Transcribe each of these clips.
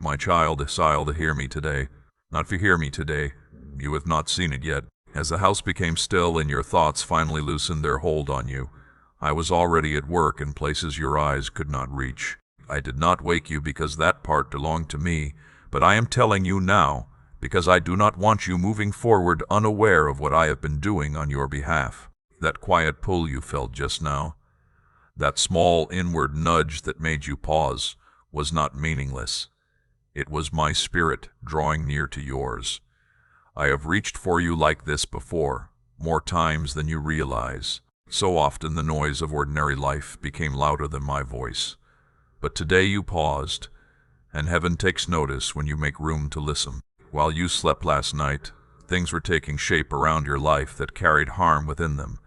My child, hear me today. Not hear me today. You have not seen it yet. As the house became still and your thoughts finally loosened their hold on you, I was already at work in places your eyes could not reach. I did not wake you because that part belonged to me, but I am telling you now because I do not want you moving forward unaware of what I have been doing on your behalf. That quiet pull you felt just now, that small inward nudge that made you pause, was not meaningless. It was my spirit drawing near to yours. I have reached for you like this before, more times than you realize. So often the noise of ordinary life became louder than my voice. But today you paused, and heaven takes notice when you make room to listen. While you slept last night, things were taking shape around your life that carried harm within them.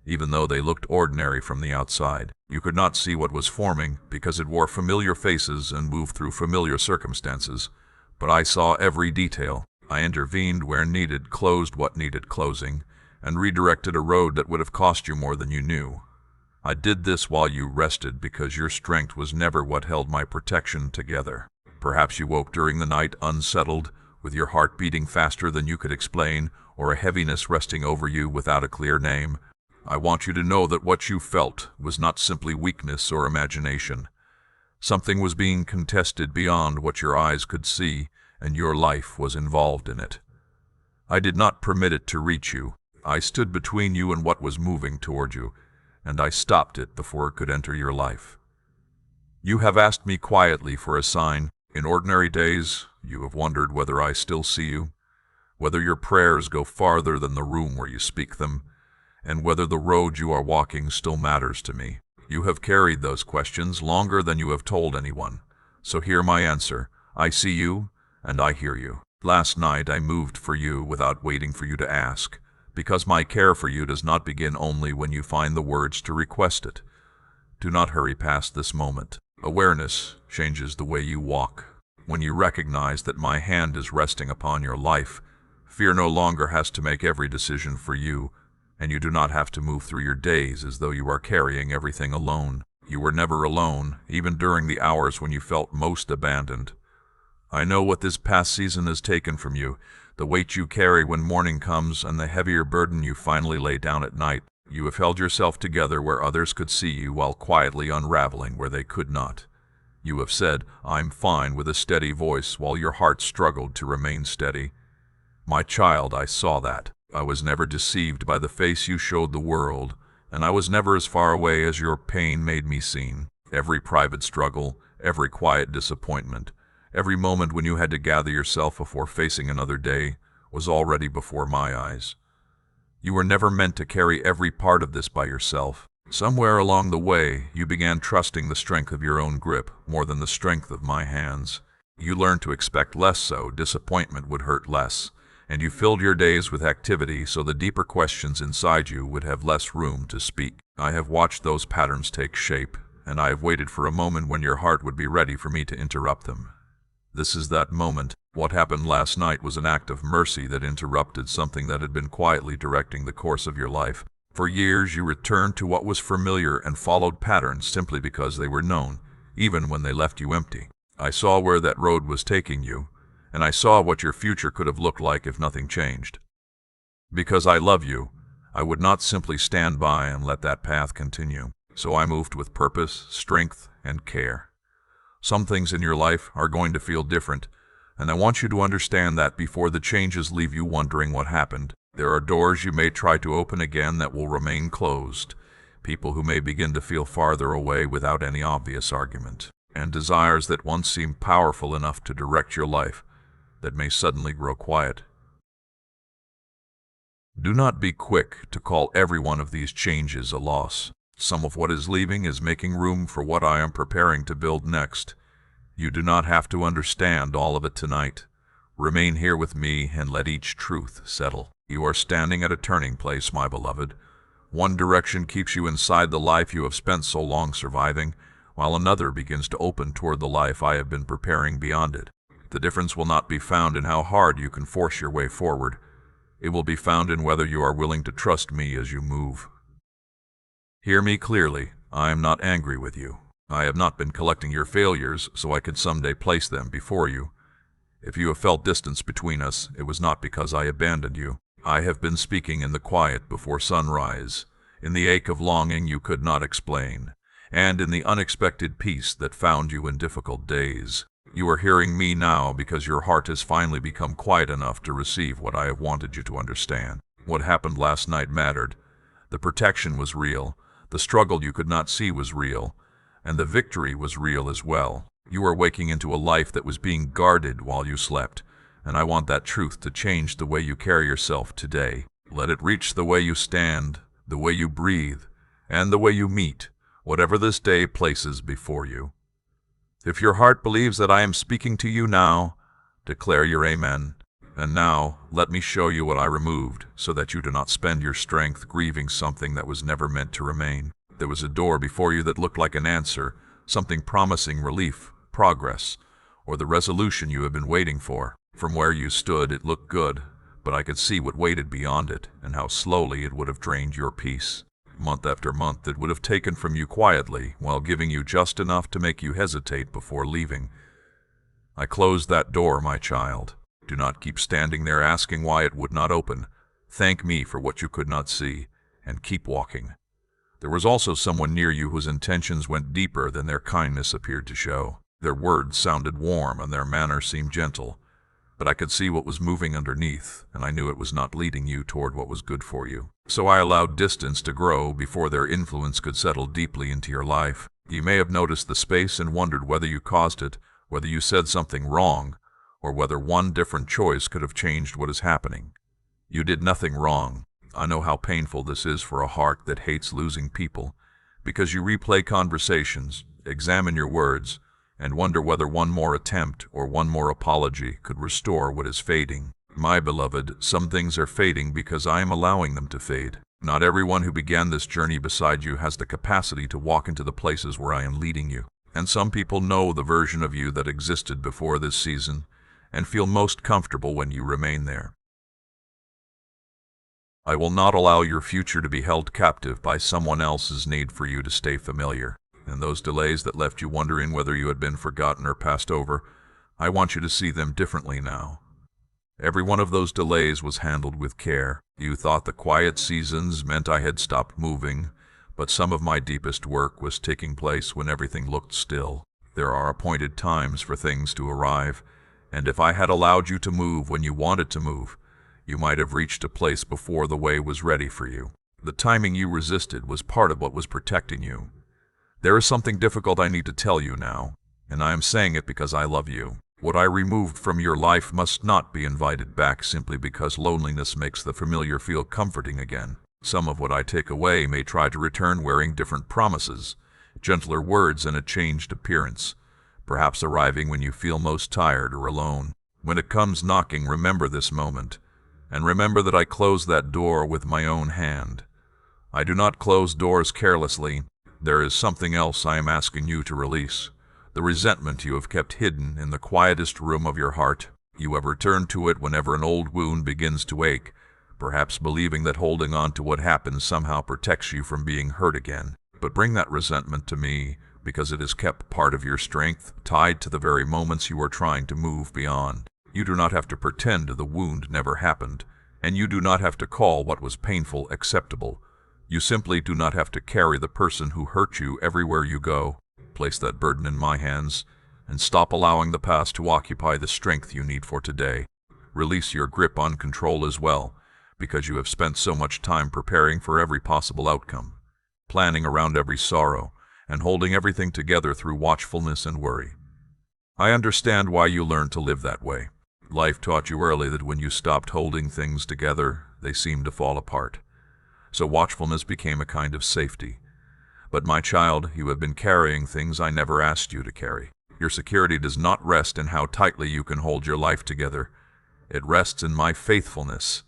Even though they looked ordinary from the outside, you could not see what was forming because it wore familiar faces and moved through familiar circumstances. But I saw every detail. I intervened where needed, closed what needed closing, and redirected a road that would have cost you more than you knew. I did this while you rested because your strength was never what held my protection together. Perhaps you woke during the night unsettled, with your heart beating faster than you could explain, or a heaviness resting over you without a clear name. I want you to know that what you felt was not simply weakness or imagination. Something was being contested beyond what your eyes could see, and your life was involved in it. I did not permit it to reach you. I stood between you and what was moving toward you, and I stopped it before it could enter your life. You have asked me quietly for a sign. In ordinary days, you have wondered whether I still see you, whether your prayers go farther than the room where you speak them, and whether the road you are walking still matters to me. You have carried those questions longer than you have told anyone. So hear my answer. I see you, and I hear you. Last night I moved for you without waiting for you to ask, because my care for you does not begin only when you find the words to request it. Do not hurry past this moment. Awareness changes the way you walk. When you recognize that my hand is resting upon your life, fear no longer has to make every decision for you, and you do not have to move through your days as though you are carrying everything alone. You were never alone, even during the hours when you felt most abandoned. I know what this past season has taken from you, the weight you carry when morning comes and the heavier burden you finally lay down at night. You have held yourself together where others could see you while quietly unraveling where they could not. You have said, "I'm fine," with a steady voice while your heart struggled to remain steady. My child, I saw that. I was never deceived by the face you showed the world, and I was never as far away as your pain made me seem. Every private struggle, every quiet disappointment, every moment when you had to gather yourself before facing another day, was already before my eyes. You were never meant to carry every part of this by yourself. Somewhere along the way, you began trusting the strength of your own grip more than the strength of my hands. You learned to expect less so disappointment would hurt less, and you filled your days with activity so the deeper questions inside you would have less room to speak. I have watched those patterns take shape, and I have waited for a moment when your heart would be ready for me to interrupt them. This is that moment. What happened last night was an act of mercy that interrupted something that had been quietly directing the course of your life. For years you returned to what was familiar and followed patterns simply because they were known, even when they left you empty. I saw where that road was taking you, and I saw what your future could have looked like if nothing changed. Because I love you, I would not simply stand by and let that path continue. So I moved with purpose, strength, and care. Some things in your life are going to feel different, and I want you to understand that before the changes leave you wondering what happened. There are doors you may try to open again that will remain closed, people who may begin to feel farther away without any obvious argument, and desires that once seemed powerful enough to direct your life that may suddenly grow quiet. Do not be quick to call every one of these changes a loss. Some of what is leaving is making room for what I am preparing to build next. You do not have to understand all of it tonight. Remain here with me and let each truth settle. You are standing at a turning place, my beloved. One direction keeps you inside the life you have spent so long surviving, while another begins to open toward the life I have been preparing beyond it. The difference will not be found in how hard you can force your way forward. It will be found in whether you are willing to trust me as you move. Hear me clearly. I am not angry with you. I have not been collecting your failures so I could someday place them before you. If you have felt distance between us, it was not because I abandoned you. I have been speaking in the quiet before sunrise, in the ache of longing you could not explain, and in the unexpected peace that found you in difficult days. You are hearing me now because your heart has finally become quiet enough to receive what I have wanted you to understand. What happened last night mattered. The protection was real, the struggle you could not see was real, and the victory was real as well. You are waking into a life that was being guarded while you slept, and I want that truth to change the way you carry yourself today. Let it reach the way you stand, the way you breathe, and the way you meet, whatever this day places before you. If your heart believes that I am speaking to you now, declare your amen. And now, let me show you what I removed, so that you do not spend your strength grieving something that was never meant to remain. There was a door before you that looked like an answer, something promising relief, progress, or the resolution you have been waiting for. From where you stood, it looked good, but I could see what waited beyond it, and how slowly it would have drained your peace. Month after month, it would have taken from you quietly, while giving you just enough to make you hesitate before leaving. I closed that door, my child. Do not keep standing there asking why it would not open. Thank me for what you could not see, and keep walking. There was also someone near you whose intentions went deeper than their kindness appeared to show. Their words sounded warm and their manner seemed gentle, but I could see what was moving underneath, and I knew it was not leading you toward what was good for you. So I allowed distance to grow before their influence could settle deeply into your life. You may have noticed the space and wondered whether you caused it, whether you said something wrong, or whether one different choice could have changed what is happening. You did nothing wrong. I know how painful this is for a heart that hates losing people, because you replay conversations, examine your words, and wonder whether one more attempt or one more apology could restore what is fading. My beloved, some things are fading because I am allowing them to fade. Not everyone who began this journey beside you has the capacity to walk into the places where I am leading you. And some people know the version of you that existed before this season, and feel most comfortable when you remain there. I will not allow your future to be held captive by someone else's need for you to stay familiar. And those delays that left you wondering whether you had been forgotten or passed over, I want you to see them differently now. Every one of those delays was handled with care. You thought the quiet seasons meant I had stopped moving, but some of my deepest work was taking place when everything looked still. There are appointed times for things to arrive, and if I had allowed you to move when you wanted to move, you might have reached a place before the way was ready for you. The timing you resisted was part of what was protecting you. There is something difficult I need to tell you now, and I am saying it because I love you. What I removed from your life must not be invited back simply because loneliness makes the familiar feel comforting again. Some of what I take away may try to return wearing different promises, gentler words and a changed appearance, perhaps arriving when you feel most tired or alone. When it comes knocking, remember this moment, and remember that I closed that door with my own hand. I do not close doors carelessly. There is something else I am asking you to release. The resentment you have kept hidden in the quietest room of your heart. You have returned to it whenever an old wound begins to ache, perhaps believing that holding on to what happened somehow protects you from being hurt again. But bring that resentment to me, because it has kept part of your strength tied to the very moments you are trying to move beyond. You do not have to pretend the wound never happened, and you do not have to call what was painful acceptable. You simply do not have to carry the person who hurt you everywhere you go. Place that burden in my hands, and stop allowing the past to occupy the strength you need for today. Release your grip on control as well, because you have spent so much time preparing for every possible outcome, planning around every sorrow, and holding everything together through watchfulness and worry. I understand why you learned to live that way. Life taught you early that when you stopped holding things together, they seemed to fall apart. So watchfulness became a kind of safety. But my child, you have been carrying things I never asked you to carry. Your security does not rest in how tightly you can hold your life together. It rests in my faithfulness.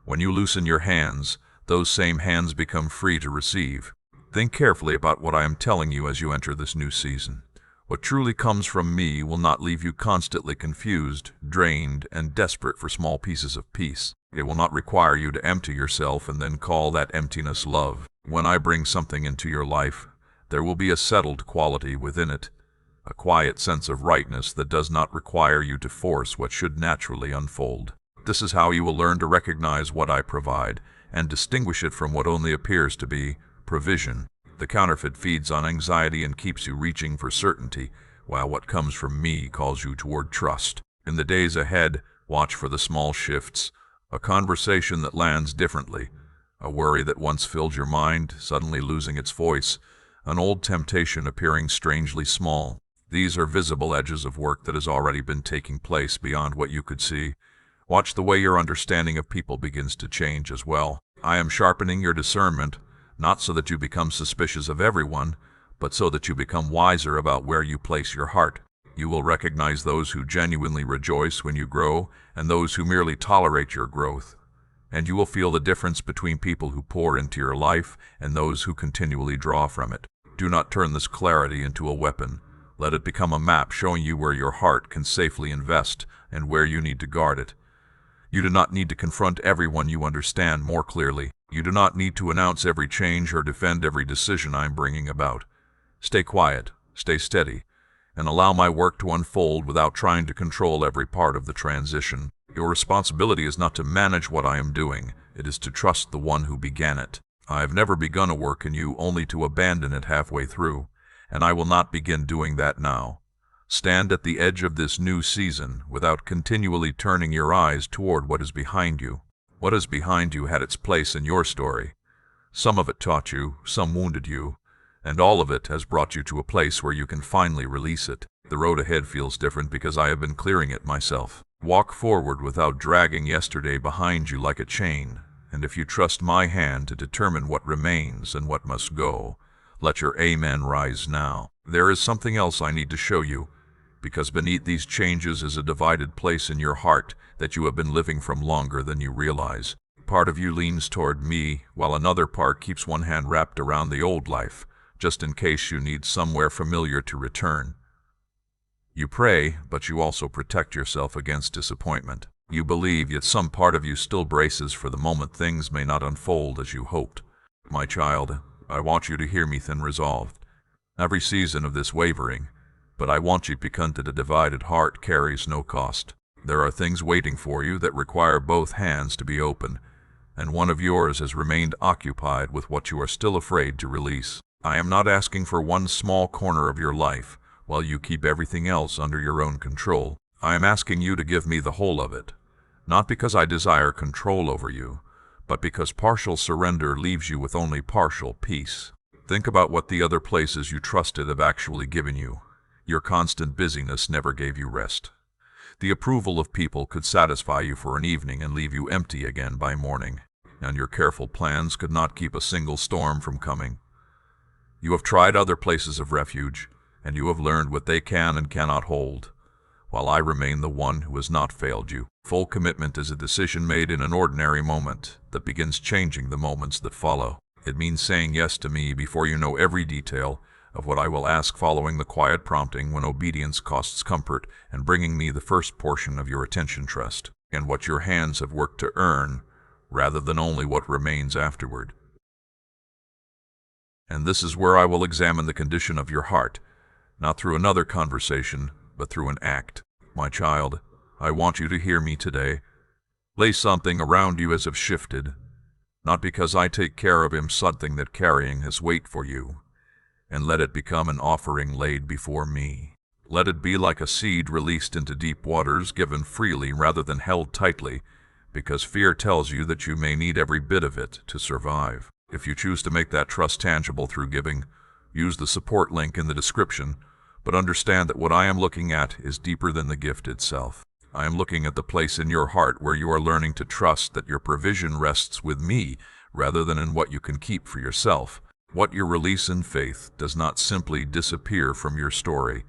When you loosen your hands, those same hands become free to receive. Think carefully about what I am telling you as you enter this new season. What truly comes from me will not leave you constantly confused, drained, and desperate for small pieces of peace. It will not require you to empty yourself and then call that emptiness love. When I bring something into your life, There will be a settled quality within it, a quiet sense of rightness that does not require you to force what should naturally unfold. This is how you will learn to recognize what I provide and distinguish it from what only appears to be provision. The counterfeit feeds on anxiety and keeps you reaching for certainty, while what comes from me calls you toward trust. In the days ahead, watch for the small shifts, a conversation that lands differently, a worry that once filled your mind suddenly losing its voice, an old temptation appearing strangely small. These are visible edges of work that has already been taking place beyond what you could see. Watch the way your understanding of people begins to change as well. I am sharpening your discernment, not so that you become suspicious of everyone, but so that you become wiser about where you place your heart. You will recognize those who genuinely rejoice when you grow and those who merely tolerate your growth. And you will feel the difference between people who pour into your life and those who continually draw from it. Do not turn this clarity into a weapon. Let it become a map showing you where your heart can safely invest and where you need to guard it. You do not need to confront everyone you understand more clearly. You do not need to announce every change or defend every decision I am bringing about. Stay quiet, stay steady, and allow my work to unfold without trying to control every part of the transition. Your responsibility is not to manage what I am doing. It is to trust the one who began it. I have never begun a work in you only to abandon it halfway through, and I will not begin doing that now. Stand at the edge of this new season without continually turning your eyes toward what is behind you. What is behind you had its place in your story. Some of it taught you, some wounded you, and all of it has brought you to a place where you can finally release it. The road ahead feels different because I have been clearing it myself. Walk forward without dragging yesterday behind you like a chain, and if you trust my hand to determine what remains and what must go, let your amen rise now. There is something else I need to show you, because beneath these changes is a divided place in your heart that you have been living from longer than you realize. Part of you leans toward me, while another part keeps one hand wrapped around the old life, just in case you need somewhere familiar to return. You pray, but you also protect yourself against disappointment. You believe, yet some part of you still braces for the moment things may not unfold as you hoped. My child, I want you to hear me thin resolved. Every season of this wavering, but I want you because a divided heart carries no cost. There are things waiting for you that require both hands to be open, and one of yours has remained occupied with what you are still afraid to release. I am not asking for one small corner of your life, while you keep everything else under your own control. I am asking you to give me the whole of it, not because I desire control over you, but because partial surrender leaves you with only partial peace. Think about what the other places you trusted have actually given you. Your constant busyness never gave you rest. The approval of people could satisfy you for an evening and leave you empty again by morning, and your careful plans could not keep a single storm from coming. You have tried other places of refuge, and you have learned what they can and cannot hold, while I remain the one who has not failed you. Full commitment is a decision made in an ordinary moment that begins changing the moments that follow. It means saying yes to me before you know every detail of what I will ask, following the quiet prompting when obedience costs comfort, and bringing me the first portion of your attention trust, and what your hands have worked to earn, rather than only what remains afterward. And this is where I will examine the condition of your heart, not through another conversation, but through an act. My child, I want you to hear me today. Lay something around you as if shifted, not because I take care of him, something that carrying his weight for you, and let it become an offering laid before me. Let it be like a seed released into deep waters, given freely rather than held tightly, because fear tells you that you may need every bit of it to survive. If you choose to make that trust tangible through giving, use the support link in the description, but understand that what I am looking at is deeper than the gift itself. I am looking at the place in your heart where you are learning to trust that your provision rests with me rather than in what you can keep for yourself. What you release in faith does not simply disappear from your story.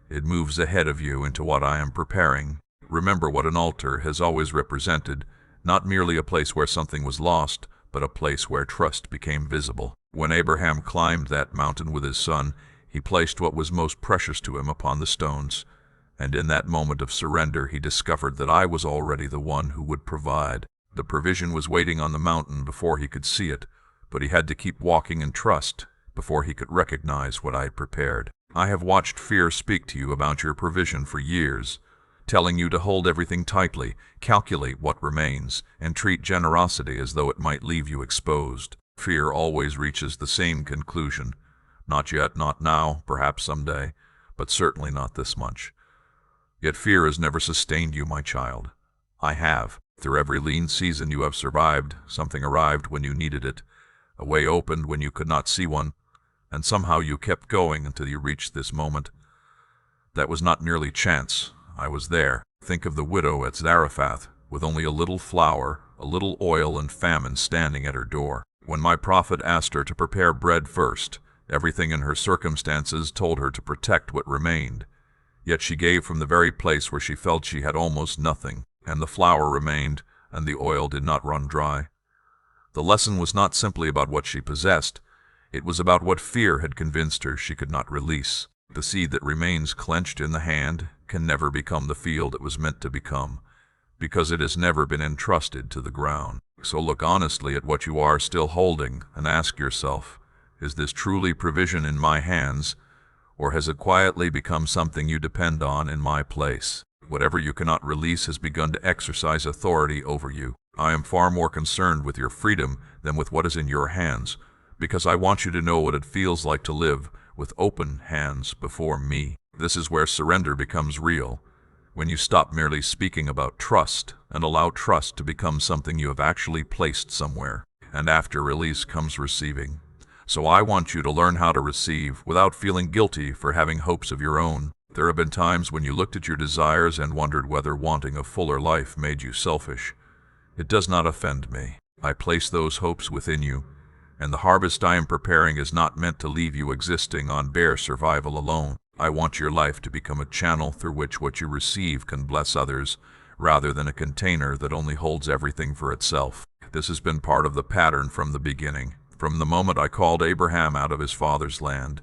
It moves ahead of you into what I am preparing. Remember what an altar has always represented, not merely a place where something was lost, but a place where trust became visible. When Abraham climbed that mountain with his son, he placed what was most precious to him upon the stones, and in that moment of surrender he discovered that I was already the one who would provide. The provision was waiting on the mountain before he could see it, but he had to keep walking in trust, before he could recognize what I had prepared. I have watched fear speak to you about your provision for years, telling you to hold everything tightly, calculate what remains, and treat generosity as though it might leave you exposed. Fear always reaches the same conclusion. Not yet, not now, perhaps someday, but certainly not this much. Yet fear has never sustained you, my child. I have. Through every lean season you have survived, something arrived when you needed it, a way opened when you could not see one, and somehow you kept going until you reached this moment. That was not merely chance. I was there. Think of the widow at Zarephath, with only a little flour, a little oil, and famine standing at her door. When my prophet asked her to prepare bread first, everything in her circumstances told her to protect what remained. Yet she gave from the very place where she felt she had almost nothing, and the flour remained, and the oil did not run dry. The lesson was not simply about what she possessed. It was about what fear had convinced her she could not release. The seed that remains clenched in the hand can never become the field it was meant to become, because it has never been entrusted to the ground. So look honestly at what you are still holding and ask yourself, is this truly provision in my hands, or has it quietly become something you depend on in my place? Whatever you cannot release has begun to exercise authority over you. I am far more concerned with your freedom than with what is in your hands, because I want you to know what it feels like to live with open hands before me. This is where surrender becomes real, when you stop merely speaking about trust and allow trust to become something you have actually placed somewhere. And after release comes receiving. So I want you to learn how to receive without feeling guilty for having hopes of your own. There have been times when you looked at your desires and wondered whether wanting a fuller life made you selfish. It does not offend me. I place those hopes within you, and the harvest I am preparing is not meant to leave you existing on bare survival alone. I want your life to become a channel through which what you receive can bless others, rather than a container that only holds everything for itself. This has been part of the pattern from the beginning, from the moment I called Abraham out of his father's land.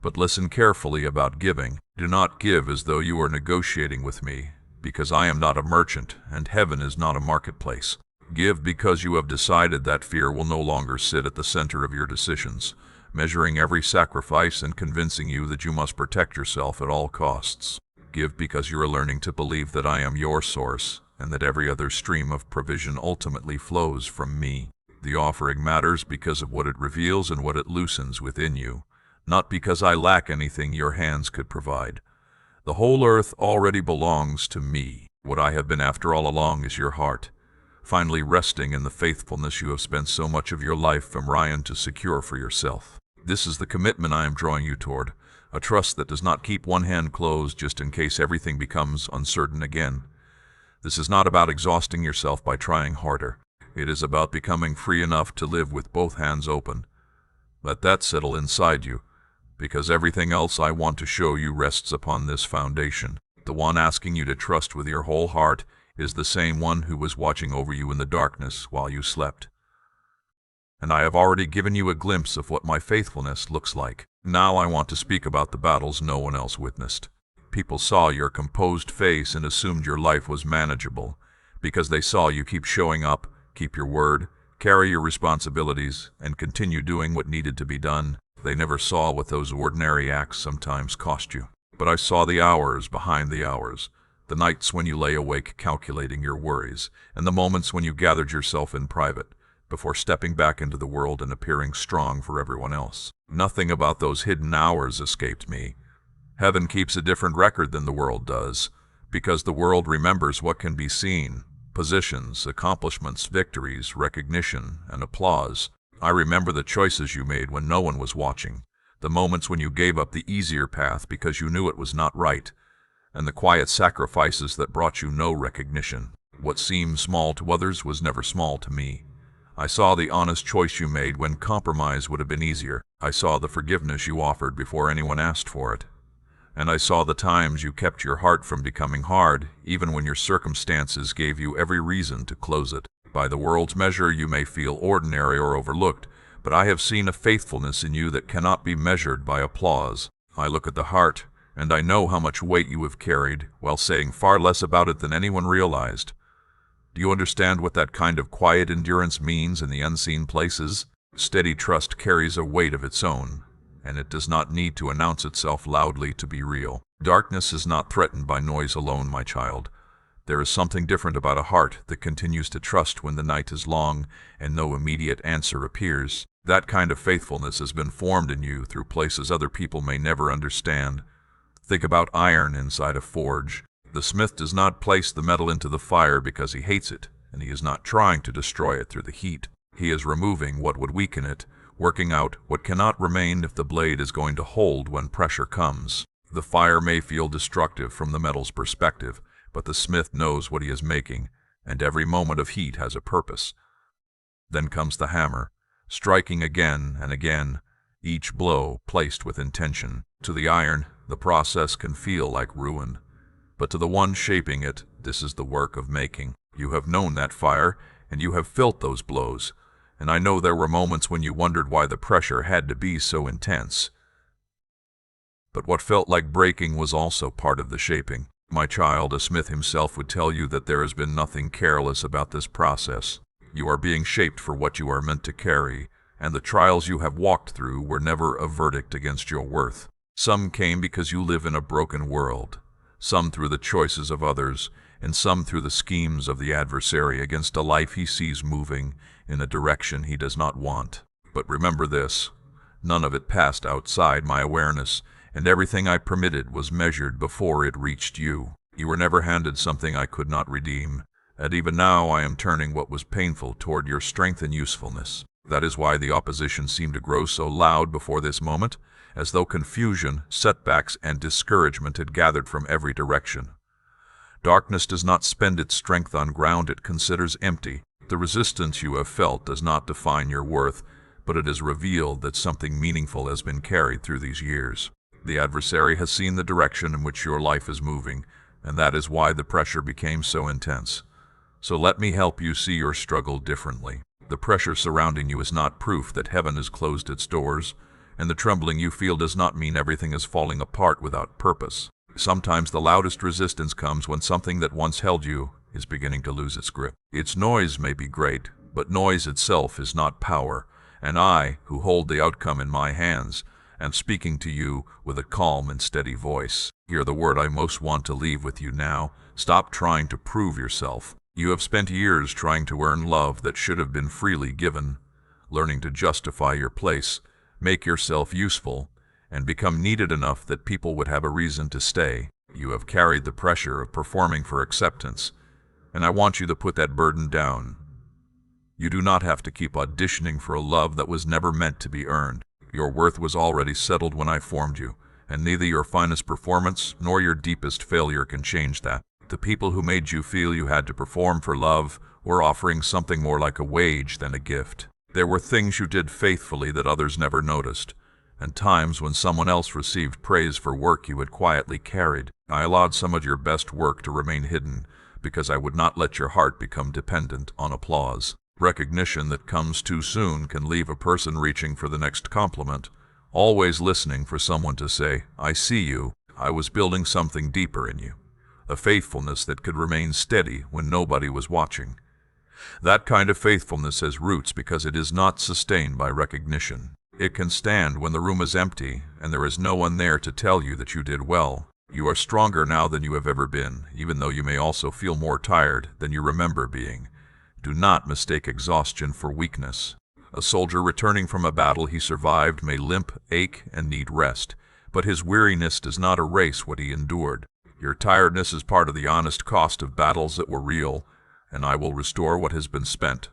But listen carefully about giving. Do not give as though you are negotiating with me, because I am not a merchant, and heaven is not a marketplace. Give because you have decided that fear will no longer sit at the center of your decisions, measuring every sacrifice and convincing you that you must protect yourself at all costs. Give because you are learning to believe that I am your source, and that every other stream of provision ultimately flows from me. The offering matters because of what it reveals and what it loosens within you, not because I lack anything your hands could provide. The whole earth already belongs to me. What I have been after all along is your heart, finally resting in the faithfulness you have spent so much of your life from Ryan to secure for yourself. This is the commitment I am drawing you toward, a trust that does not keep one hand closed just in case everything becomes uncertain again. This is not about exhausting yourself by trying harder. It is about becoming free enough to live with both hands open. Let that settle inside you, because everything else I want to show you rests upon this foundation. The one asking you to trust with your whole heart is the same one who was watching over you in the darkness while you slept. And I have already given you a glimpse of what my faithfulness looks like. Now I want to speak about the battles no one else witnessed. People saw your composed face and assumed your life was manageable, because they saw you keep showing up, keep your word, carry your responsibilities, and continue doing what needed to be done. They never saw what those ordinary acts sometimes cost you. But I saw the hours behind the hours, the nights when you lay awake calculating your worries, and the moments when you gathered yourself in private, before stepping back into the world and appearing strong for everyone else. Nothing about those hidden hours escaped me. Heaven keeps a different record than the world does, because the world remembers what can be seen: positions, accomplishments, victories, recognition, and applause. I remember the choices you made when no one was watching, the moments when you gave up the easier path because you knew it was not right, and the quiet sacrifices that brought you no recognition. What seemed small to others was never small to me. I saw the honest choice you made when compromise would have been easier. I saw the forgiveness you offered before anyone asked for it. And I saw the times you kept your heart from becoming hard, even when your circumstances gave you every reason to close it. By the world's measure, you may feel ordinary or overlooked, but I have seen a faithfulness in you that cannot be measured by applause. I look at the heart, and I know how much weight you have carried, while saying far less about it than anyone realized. Do you understand what that kind of quiet endurance means in the unseen places? Steady trust carries a weight of its own, and it does not need to announce itself loudly to be real. Darkness is not threatened by noise alone, my child. There is something different about a heart that continues to trust when the night is long and no immediate answer appears. That kind of faithfulness has been formed in you through places other people may never understand. Think about iron inside a forge. The smith does not place the metal into the fire because he hates it, and he is not trying to destroy it through the heat. He is removing what would weaken it, working out what cannot remain if the blade is going to hold when pressure comes. The fire may feel destructive from the metal's perspective, but the smith knows what he is making, and every moment of heat has a purpose. Then comes the hammer, striking again and again, each blow placed with intention. To the iron, the process can feel like ruin, but to the one shaping it, this is the work of making. You have known that fire, and you have felt those blows, and I know there were moments when you wondered why the pressure had to be so intense. But what felt like breaking was also part of the shaping. My child, a smith himself would tell you that there has been nothing careless about this process. You are being shaped for what you are meant to carry, and the trials you have walked through were never a verdict against your worth. Some came because you live in a broken world, some through the choices of others, and some through the schemes of the adversary against a life he sees moving in a direction he does not want. But remember this, none of it passed outside my awareness, and everything I permitted was measured before it reached you. You were never handed something I could not redeem, and even now I am turning what was painful toward your strength and usefulness. That is why the opposition seemed to grow so loud before this moment, as though confusion, setbacks, and discouragement had gathered from every direction. Darkness does not spend its strength on ground it considers empty. The resistance you have felt does not define your worth, but it has revealed that something meaningful has been carried through these years. The adversary has seen the direction in which your life is moving, and that is why the pressure became so intense. So let me help you see your struggle differently. The pressure surrounding you is not proof that heaven has closed its doors, and the trembling you feel does not mean everything is falling apart without purpose. Sometimes the loudest resistance comes when something that once held you is beginning to lose its grip. Its noise may be great, but noise itself is not power, and I, who hold the outcome in my hands, am speaking to you with a calm and steady voice. Hear the word I most want to leave with you now. Stop trying to prove yourself. You have spent years trying to earn love that should have been freely given, learning to justify your place, make yourself useful, and become needed enough that people would have a reason to stay. You have carried the pressure of performing for acceptance, and I want you to put that burden down. You do not have to keep auditioning for a love that was never meant to be earned. Your worth was already settled when I formed you, and neither your finest performance nor your deepest failure can change that. The people who made you feel you had to perform for love were offering something more like a wage than a gift. There were things you did faithfully that others never noticed, and times when someone else received praise for work you had quietly carried. I allowed some of your best work to remain hidden because I would not let your heart become dependent on applause. Recognition that comes too soon can leave a person reaching for the next compliment, always listening for someone to say, "I see you, I was building something deeper in you," a faithfulness that could remain steady when nobody was watching. That kind of faithfulness has roots because it is not sustained by recognition. It can stand when the room is empty and there is no one there to tell you that you did well. You are stronger now than you have ever been, even though you may also feel more tired than you remember being. Do not mistake exhaustion for weakness. A soldier returning from a battle he survived may limp, ache, and need rest, but his weariness does not erase what he endured. Your tiredness is part of the honest cost of battles that were real, and I will restore what has been spent.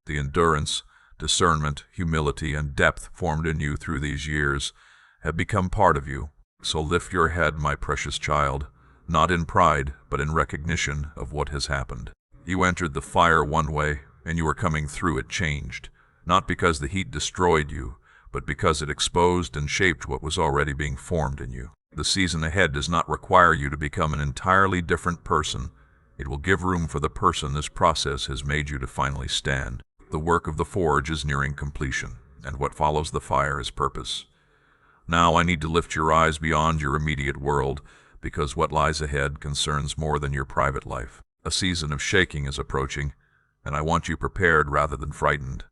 The endurance, discernment, humility, and depth formed in you through these years have become part of you. So lift your head, my precious child, not in pride, but in recognition of what has happened. You entered the fire one way, and you are coming through it changed, not because the heat destroyed you, but because it exposed and shaped what was already being formed in you. The season ahead does not require you to become an entirely different person. It will give room for the person this process has made you to finally stand. The work of the forge is nearing completion, and what follows the fire is purpose. Now I need to lift your eyes beyond your immediate world, because what lies ahead concerns more than your private life. A season of shaking is approaching, and I want you prepared rather than frightened.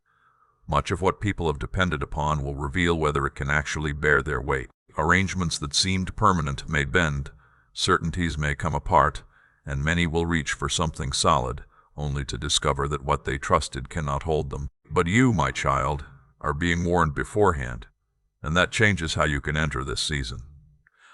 Much of what people have depended upon will reveal whether it can actually bear their weight. Arrangements that seemed permanent may bend, certainties may come apart, and many will reach for something solid, only to discover that what they trusted cannot hold them. But you, my child, are being warned beforehand, and that changes how you can enter this season.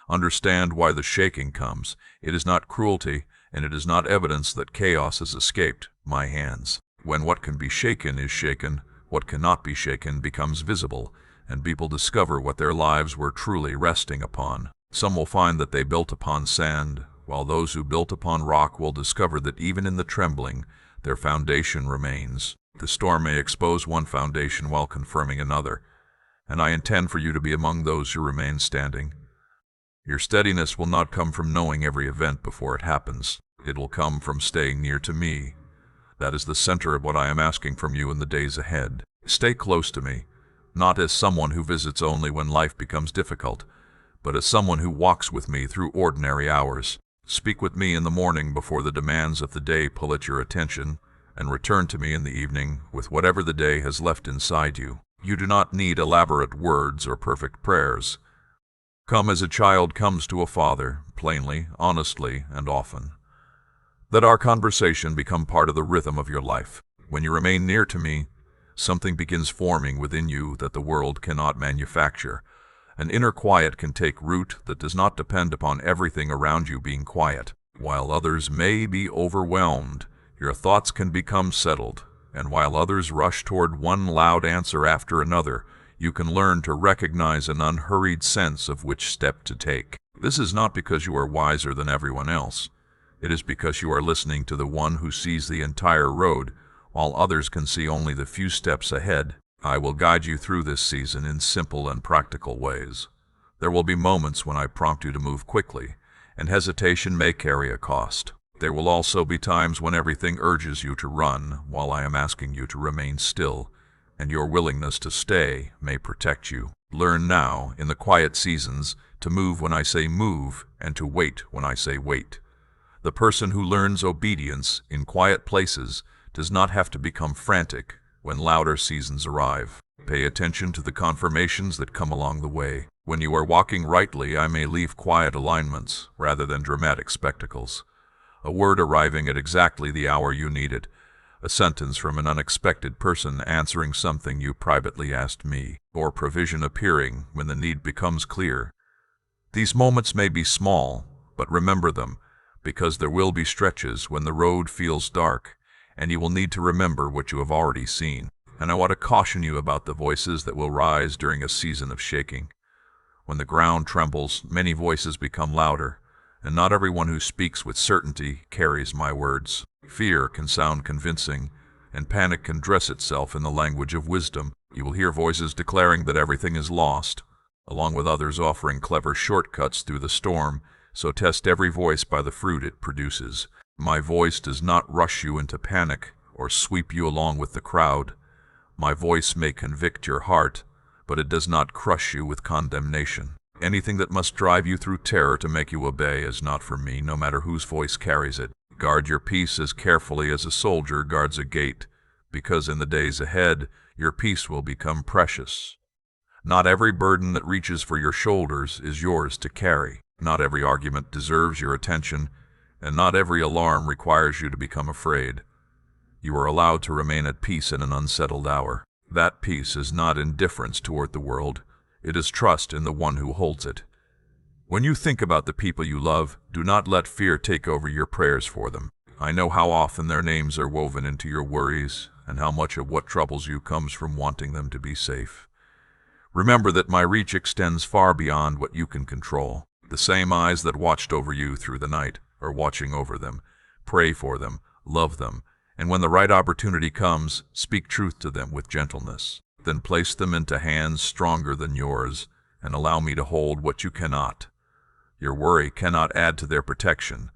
Understand why the shaking comes. It is not cruelty, and it is not evidence that chaos has escaped my hands. When what can be shaken is shaken, what cannot be shaken becomes visible, and people discover what their lives were truly resting upon. Some will find that they built upon sand, while those who built upon rock will discover that even in the trembling, their foundation remains. The storm may expose one foundation while confirming another, and I intend for you to be among those who remain standing. Your steadiness will not come from knowing every event before it happens. It will come from staying near to me. That is the center of what I am asking from you in the days ahead. Stay close to me, not as someone who visits only when life becomes difficult, but as someone who walks with me through ordinary hours. Speak with me in the morning before the demands of the day pull at your attention, and return to me in the evening with whatever the day has left inside you. You do not need elaborate words or perfect prayers. Come as a child comes to a father, plainly, honestly, and often. Let our conversation become part of the rhythm of your life. When you remain near to me, something begins forming within you that the world cannot manufacture. An inner quiet can take root that does not depend upon everything around you being quiet. While others may be overwhelmed, your thoughts can become settled, and while others rush toward one loud answer after another, you can learn to recognize an unhurried sense of which step to take. This is not because you are wiser than everyone else. It is because you are listening to the one who sees the entire road, while others can see only the few steps ahead. I will guide you through this season in simple and practical ways. There will be moments when I prompt you to move quickly, and hesitation may carry a cost. There will also be times when everything urges you to run, while I am asking you to remain still, and your willingness to stay may protect you. Learn now, in the quiet seasons, to move when I say move, and to wait when I say wait. The person who learns obedience in quiet places does not have to become frantic when louder seasons arrive. Pay attention to the confirmations that come along the way. When you are walking rightly, I may leave quiet alignments rather than dramatic spectacles. A word arriving at exactly the hour you need it. A sentence from an unexpected person answering something you privately asked me, or provision appearing when the need becomes clear. These moments may be small, but remember them, because there will be stretches when the road feels dark, and you will need to remember what you have already seen. And I want to caution you about the voices that will rise during a season of shaking. When the ground trembles, many voices become louder, and not everyone who speaks with certainty carries my words. Fear can sound convincing, and panic can dress itself in the language of wisdom. You will hear voices declaring that everything is lost, along with others offering clever shortcuts through the storm, so test every voice by the fruit it produces. My voice does not rush you into panic or sweep you along with the crowd. My voice may convict your heart, but it does not crush you with condemnation. Anything that must drive you through terror to make you obey is not for me, no matter whose voice carries it. Guard your peace as carefully as a soldier guards a gate, because in the days ahead, your peace will become precious. Not every burden that reaches for your shoulders is yours to carry. Not every argument deserves your attention, and not every alarm requires you to become afraid. You are allowed to remain at peace in an unsettled hour. That peace is not indifference toward the world. It is trust in the one who holds it. When you think about the people you love, do not let fear take over your prayers for them. I know how often their names are woven into your worries, and how much of what troubles you comes from wanting them to be safe. Remember that my reach extends far beyond what you can control. The same eyes that watched over you through the night are watching over them. Pray for them, love them, and when the right opportunity comes, speak truth to them with gentleness. Then place them into hands stronger than yours, and allow me to hold what you cannot. Your worry cannot add to their protection,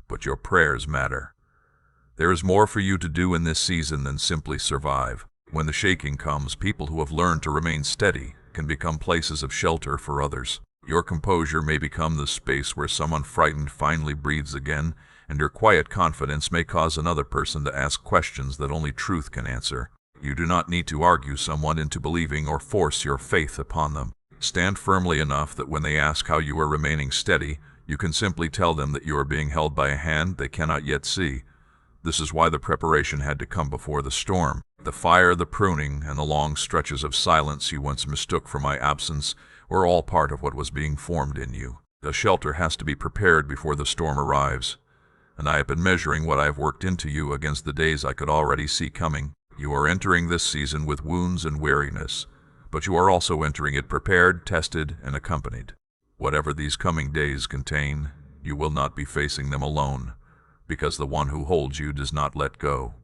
but your prayers matter. There is more for you to do in this season than simply survive. When the shaking comes, people who have learned to remain steady can become places of shelter for others. Your composure may become the space where someone frightened finally breathes again, and your quiet confidence may cause another person to ask questions that only truth can answer. You do not need to argue someone into believing or force your faith upon them. Stand firmly enough that when they ask how you are remaining steady, you can simply tell them that you are being held by a hand they cannot yet see. This is why the preparation had to come before the storm. The fire, the pruning, and the long stretches of silence you once mistook for my absence were all part of what was being formed in you. The shelter has to be prepared before the storm arrives, and I have been measuring what I have worked into you against the days I could already see coming. You are entering this season with wounds and weariness, but you are also entering it prepared, tested, and accompanied. Whatever these coming days contain, you will not be facing them alone, because the one who holds you does not let go.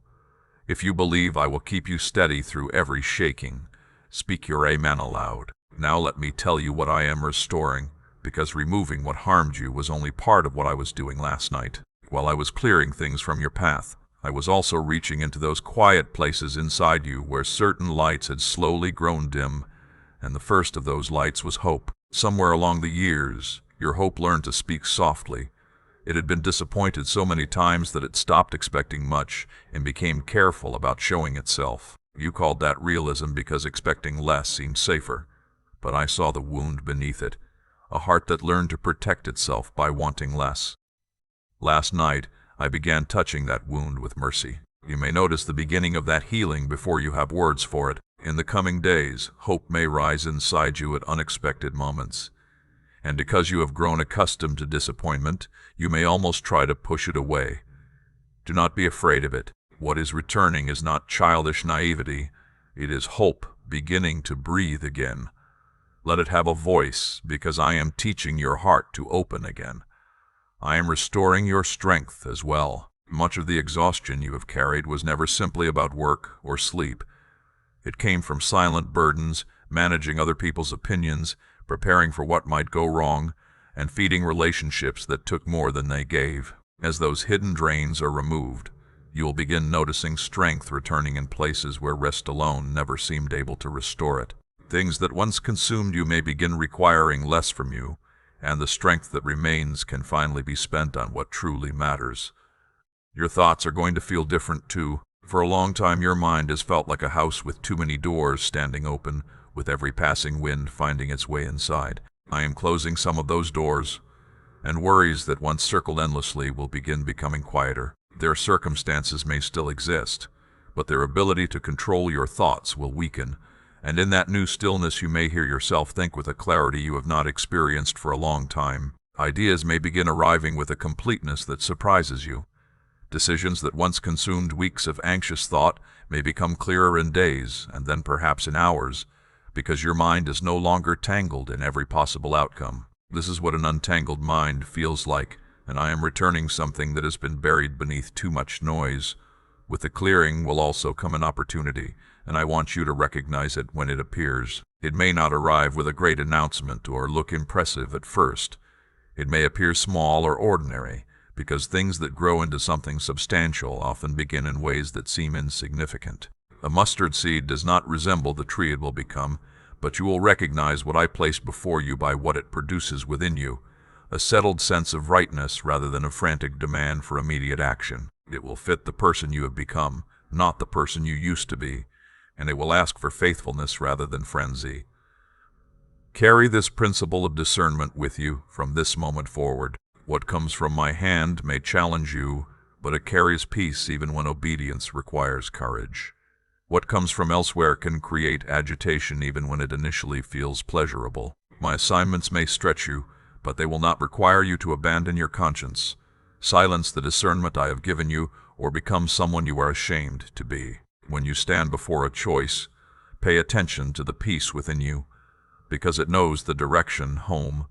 If you believe I will keep you steady through every shaking, speak your amen aloud. Now let me tell you what I am restoring, because removing what harmed you was only part of what I was doing last night. While I was clearing things from your path, I was also reaching into those quiet places inside you where certain lights had slowly grown dim, and the first of those lights was hope. Somewhere along the years, your hope learned to speak softly. It had been disappointed so many times that it stopped expecting much and became careful about showing itself. You called that realism because expecting less seemed safer, but I saw the wound beneath it, a heart that learned to protect itself by wanting less. Last night, I began touching that wound with mercy. You may notice the beginning of that healing before you have words for it. In the coming days, hope may rise inside you at unexpected moments. And because you have grown accustomed to disappointment, you may almost try to push it away. Do not be afraid of it. What is returning is not childish naivety. It is hope beginning to breathe again. Let it have a voice, because I am teaching your heart to open again. I am restoring your strength as well. Much of the exhaustion you have carried was never simply about work or sleep. It came from silent burdens, managing other people's opinions, preparing for what might go wrong, and feeding relationships that took more than they gave. As those hidden drains are removed, you will begin noticing strength returning in places where rest alone never seemed able to restore it. Things that once consumed you may begin requiring less from you, and the strength that remains can finally be spent on what truly matters. Your thoughts are going to feel different too. For a long time your mind has felt like a house with too many doors standing open, with every passing wind finding its way inside. I am closing some of those doors, and worries that once circled endlessly will begin becoming quieter. Their circumstances may still exist, but their ability to control your thoughts will weaken, and in that new stillness you may hear yourself think with a clarity you have not experienced for a long time. Ideas may begin arriving with a completeness that surprises you. Decisions that once consumed weeks of anxious thought may become clearer in days, and then perhaps in hours, because your mind is no longer tangled in every possible outcome. This is what an untangled mind feels like, and I am returning something that has been buried beneath too much noise. With the clearing will also come an opportunity, and I want you to recognize it when it appears. It may not arrive with a great announcement or look impressive at first. It may appear small or ordinary, because things that grow into something substantial often begin in ways that seem insignificant. A mustard seed does not resemble the tree it will become, but you will recognize what I place before you by what it produces within you, a settled sense of rightness rather than a frantic demand for immediate action. It will fit the person you have become, not the person you used to be, and it will ask for faithfulness rather than frenzy. Carry this principle of discernment with you from this moment forward. What comes from my hand may challenge you, but it carries peace even when obedience requires courage. What comes from elsewhere can create agitation even when it initially feels pleasurable. My assignments may stretch you, but they will not require you to abandon your conscience, silence the discernment I have given you, or become someone you are ashamed to be. When you stand before a choice, pay attention to the peace within you, because it knows the direction home.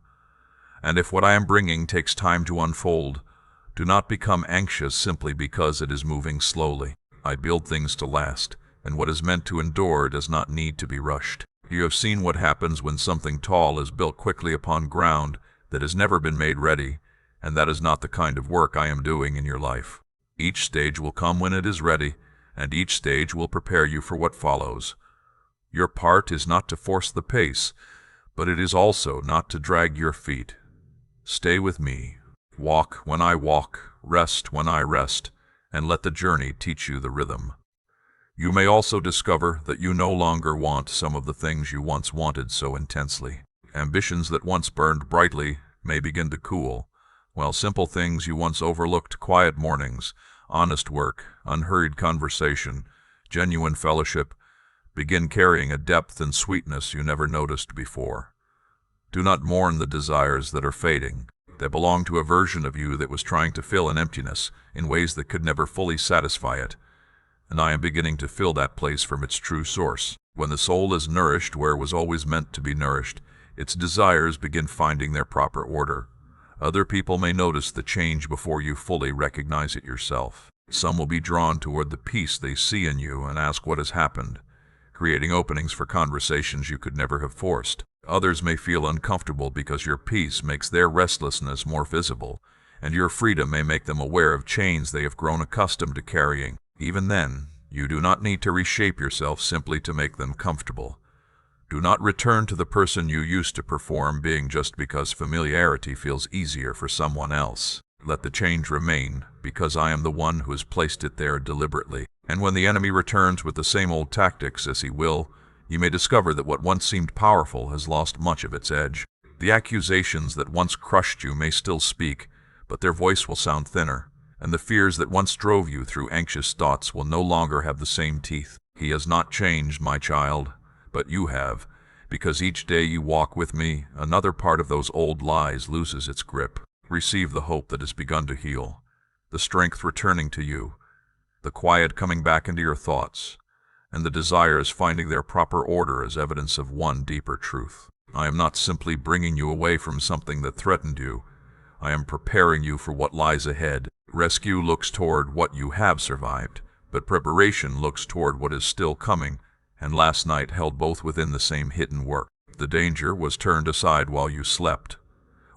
And if what I am bringing takes time to unfold, do not become anxious simply because it is moving slowly. I build things to last, and what is meant to endure does not need to be rushed. You have seen what happens when something tall is built quickly upon ground that has never been made ready, and that is not the kind of work I am doing in your life. Each stage will come when it is ready, and each stage will prepare you for what follows. Your part is not to force the pace, but it is also not to drag your feet. Stay with me. Walk when I walk, rest when I rest, and let the journey teach you the rhythm. You may also discover that you no longer want some of the things you once wanted so intensely. Ambitions that once burned brightly may begin to cool, while simple things you once overlooked, quiet mornings, honest work, unhurried conversation, genuine fellowship, begin carrying a depth and sweetness you never noticed before. Do not mourn the desires that are fading. They belong to a version of you that was trying to fill an emptiness in ways that could never fully satisfy it, and I am beginning to fill that place from its true source. When the soul is nourished where it was always meant to be nourished, its desires begin finding their proper order. Other people may notice the change before you fully recognize it yourself. Some will be drawn toward the peace they see in you and ask what has happened, creating openings for conversations you could never have forced. Others may feel uncomfortable because your peace makes their restlessness more visible, and your freedom may make them aware of chains they have grown accustomed to carrying. Even then, you do not need to reshape yourself simply to make them comfortable. Do not return to the person you used to perform being just because familiarity feels easier for someone else. Let the change remain, because I am the one who has placed it there deliberately. And when the enemy returns with the same old tactics, as he will, you may discover that what once seemed powerful has lost much of its edge. The accusations that once crushed you may still speak, but their voice will sound thinner, and the fears that once drove you through anxious thoughts will no longer have the same teeth. He has not changed, my child, but you have, because each day you walk with me, another part of those old lies loses its grip. Receive the hope that has begun to heal, the strength returning to you, the quiet coming back into your thoughts, and the desires finding their proper order as evidence of one deeper truth. I am not simply bringing you away from something that threatened you. I am preparing you for what lies ahead. Rescue looks toward what you have survived, but preparation looks toward what is still coming, and last night held both within the same hidden work. The danger was turned aside while you slept,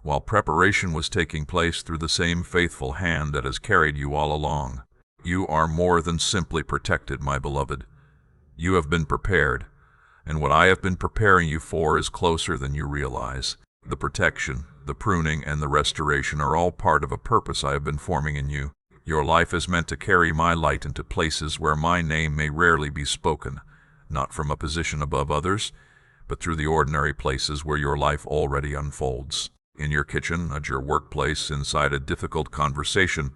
while preparation was taking place through the same faithful hand that has carried you all along. You are more than simply protected, my beloved. You have been prepared, and what I have been preparing you for is closer than you realize. The protection, the pruning, and the restoration are all part of a purpose I have been forming in you. Your life is meant to carry my light into places where my name may rarely be spoken, not from a position above others, but through the ordinary places where your life already unfolds. In your kitchen, at your workplace, inside a difficult conversation,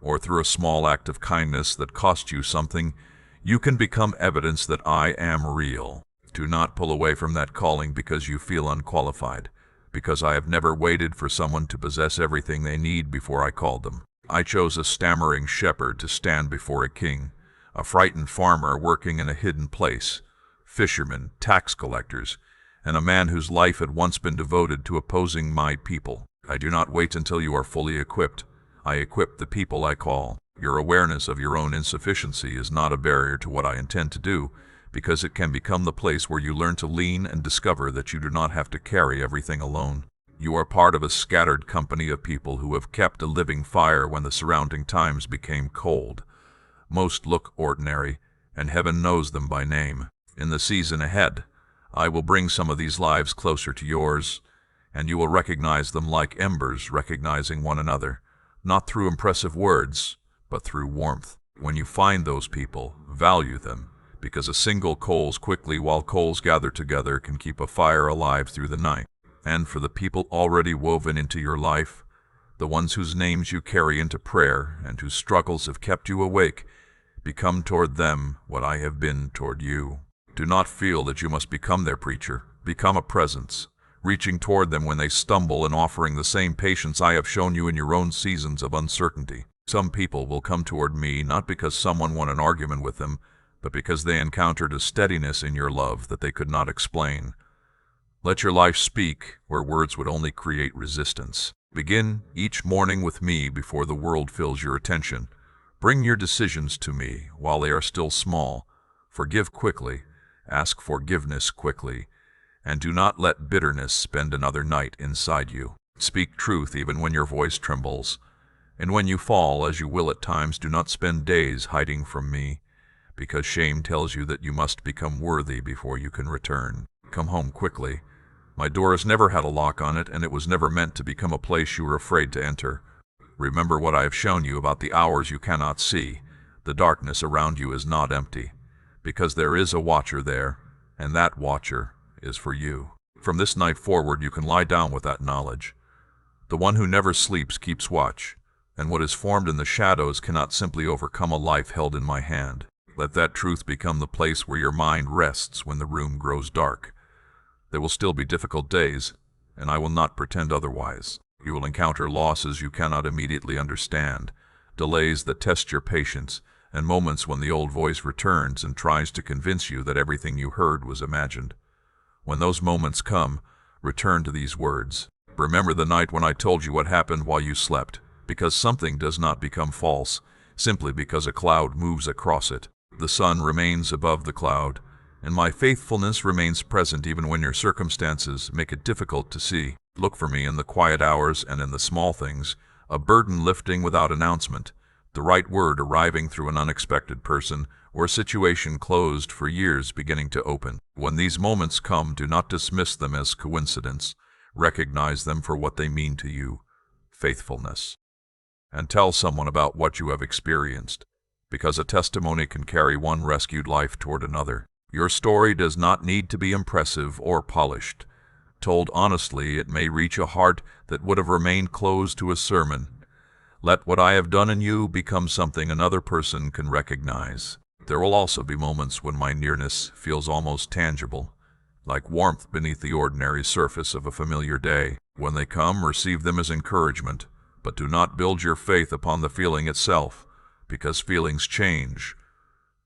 or through a small act of kindness that cost you something, you can become evidence that I am real. Do not pull away from that calling because you feel unqualified, because I have never waited for someone to possess everything they need before I called them. I chose a stammering shepherd to stand before a king, a frightened farmer working in a hidden place, fishermen, tax collectors, and a man whose life had once been devoted to opposing my people. I do not wait until you are fully equipped. I equip the people I call. Your awareness of your own insufficiency is not a barrier to what I intend to do, because it can become the place where you learn to lean and discover that you do not have to carry everything alone. You are part of a scattered company of people who have kept a living fire when the surrounding times became cold. Most look ordinary, and heaven knows them by name. In the season ahead, I will bring some of these lives closer to yours, and you will recognize them like embers recognizing one another, not through impressive words, but through warmth. When you find those people, value them, because a single coals quickly while coals gather together can keep a fire alive through the night. And for the people already woven into your life, the ones whose names you carry into prayer and whose struggles have kept you awake, become toward them what I have been toward you. Do not feel that you must become their preacher. Become a presence, reaching toward them when they stumble and offering the same patience I have shown you in your own seasons of uncertainty. Some people will come toward me not because someone won an argument with them, but because they encountered a steadiness in your love that they could not explain. Let your life speak where words would only create resistance. Begin each morning with me before the world fills your attention. Bring your decisions to me while they are still small. Forgive quickly, ask forgiveness quickly, and do not let bitterness spend another night inside you. Speak truth even when your voice trembles. And when you fall, as you will at times, do not spend days hiding from me, because shame tells you that you must become worthy before you can return. Come home quickly. My door has never had a lock on it, and it was never meant to become a place you were afraid to enter. Remember what I have shown you about the hours you cannot see. The darkness around you is not empty. because there is a watcher there, and that watcher is for you. From this night forward, you can lie down with that knowledge. The one who never sleeps keeps watch, and what is formed in the shadows cannot simply overcome a life held in my hand. Let that truth become the place where your mind rests when the room grows dark. There will still be difficult days, and I will not pretend otherwise. You will encounter losses you cannot immediately understand, delays that test your patience, and moments when the old voice returns and tries to convince you that everything you heard was imagined. When those moments come, return to these words. Remember the night when I told you what happened while you slept, because something does not become false, simply because a cloud moves across it. The sun remains above the cloud, and my faithfulness remains present even when your circumstances make it difficult to see. Look for me in the quiet hours and in the small things, a burden lifting without announcement, the right word arriving through an unexpected person, or a situation closed for years beginning to open. When these moments come, do not dismiss them as coincidence. Recognize them for what they mean to you, faithfulness. And tell someone about what you have experienced, because a testimony can carry one rescued life toward another. Your story does not need to be impressive or polished. Told honestly, it may reach a heart that would have remained closed to a sermon. Let what I have done in you become something another person can recognize. There will also be moments when my nearness feels almost tangible, like warmth beneath the ordinary surface of a familiar day. When they come, receive them as encouragement, but do not build your faith upon the feeling itself, because feelings change,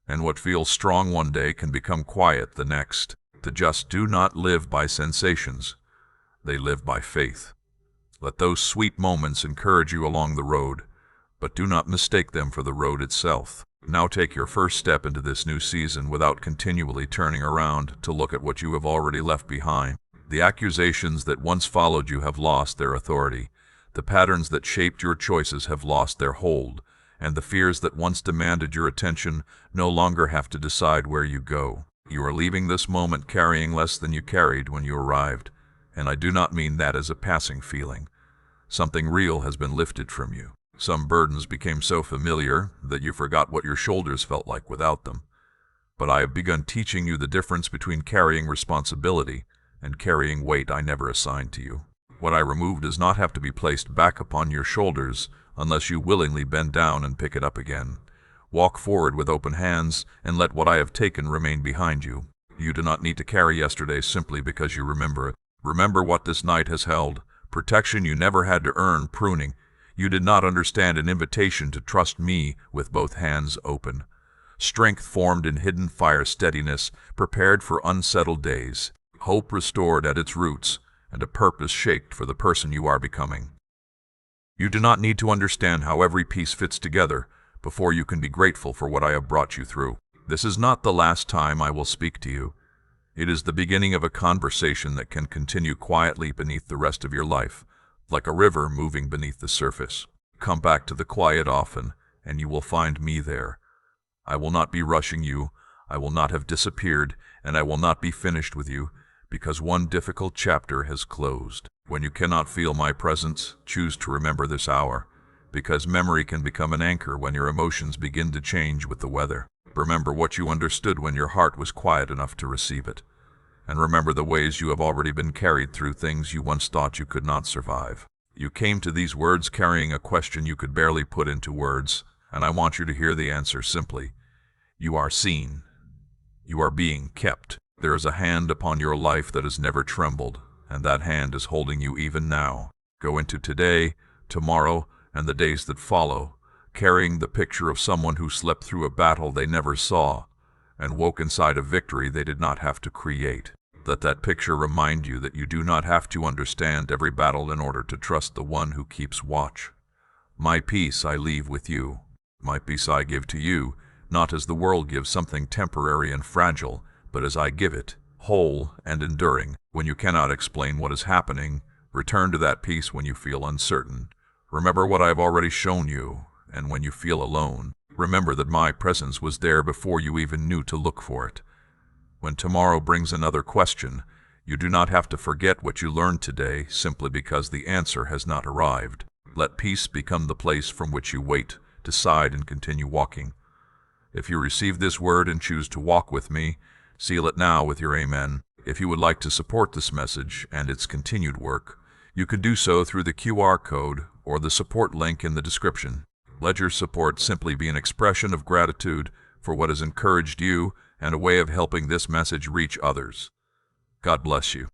and what feels strong one day can become quiet the next. The just do not live by sensations, they live by faith. Let those sweet moments encourage you along the road, but do not mistake them for the road itself. Now take your first step into this new season without continually turning around to look at what you have already left behind. The accusations that once followed you have lost their authority. The patterns that shaped your choices have lost their hold, and the fears that once demanded your attention no longer have to decide where you go. You are leaving this moment carrying less than you carried when you arrived, and I do not mean that as a passing feeling. Something real has been lifted from you. Some burdens became so familiar that you forgot what your shoulders felt like without them. But I have begun teaching you the difference between carrying responsibility and carrying weight I never assigned to you. What I removed does not have to be placed back upon your shoulders unless you willingly bend down and pick it up again. Walk forward with open hands and let what I have taken remain behind you. You do not need to carry yesterday simply because you remember it. Remember what this night has held. Protection you never had to earn, pruning. You did not understand an invitation to trust me with both hands open. Strength formed in hidden fire, steadiness prepared for unsettled days, hope restored at its roots, and a purpose shaped for the person you are becoming. You do not need to understand how every piece fits together before you can be grateful for what I have brought you through. This is not the last time I will speak to you. It is the beginning of a conversation that can continue quietly beneath the rest of your life, like a river moving beneath the surface. Come back to the quiet often, and you will find me there. I will not be rushing you, I will not have disappeared, and I will not be finished with you, because one difficult chapter has closed. When you cannot feel my presence, choose to remember this hour, because memory can become an anchor when your emotions begin to change with the weather. Remember what you understood when your heart was quiet enough to receive it. And remember the ways you have already been carried through things you once thought you could not survive. You came to these words carrying a question you could barely put into words, and I want you to hear the answer simply. You are seen. You are being kept. There is a hand upon your life that has never trembled, and that hand is holding you even now. Go into today, tomorrow, and the days that follow, carrying the picture of someone who slept through a battle they never saw, and woke inside a victory they did not have to create. Let that picture remind you that you do not have to understand every battle in order to trust the one who keeps watch. My peace I leave with you. My peace I give to you, not as the world gives something temporary and fragile, but as I give it, whole and enduring. When you cannot explain what is happening, return to that peace when you feel uncertain. Remember what I have already shown you, and when you feel alone, remember that my presence was there before you even knew to look for it. When tomorrow brings another question, you do not have to forget what you learned today simply because the answer has not arrived. Let peace become the place from which you wait, decide, and continue walking. If you receive this word and choose to walk with me, seal it now with your amen. If you would like to support this message and its continued work, you can do so through the QR code or the support link in the description. Let your support simply be an expression of gratitude for what has encouraged you and a way of helping this message reach others. God bless you.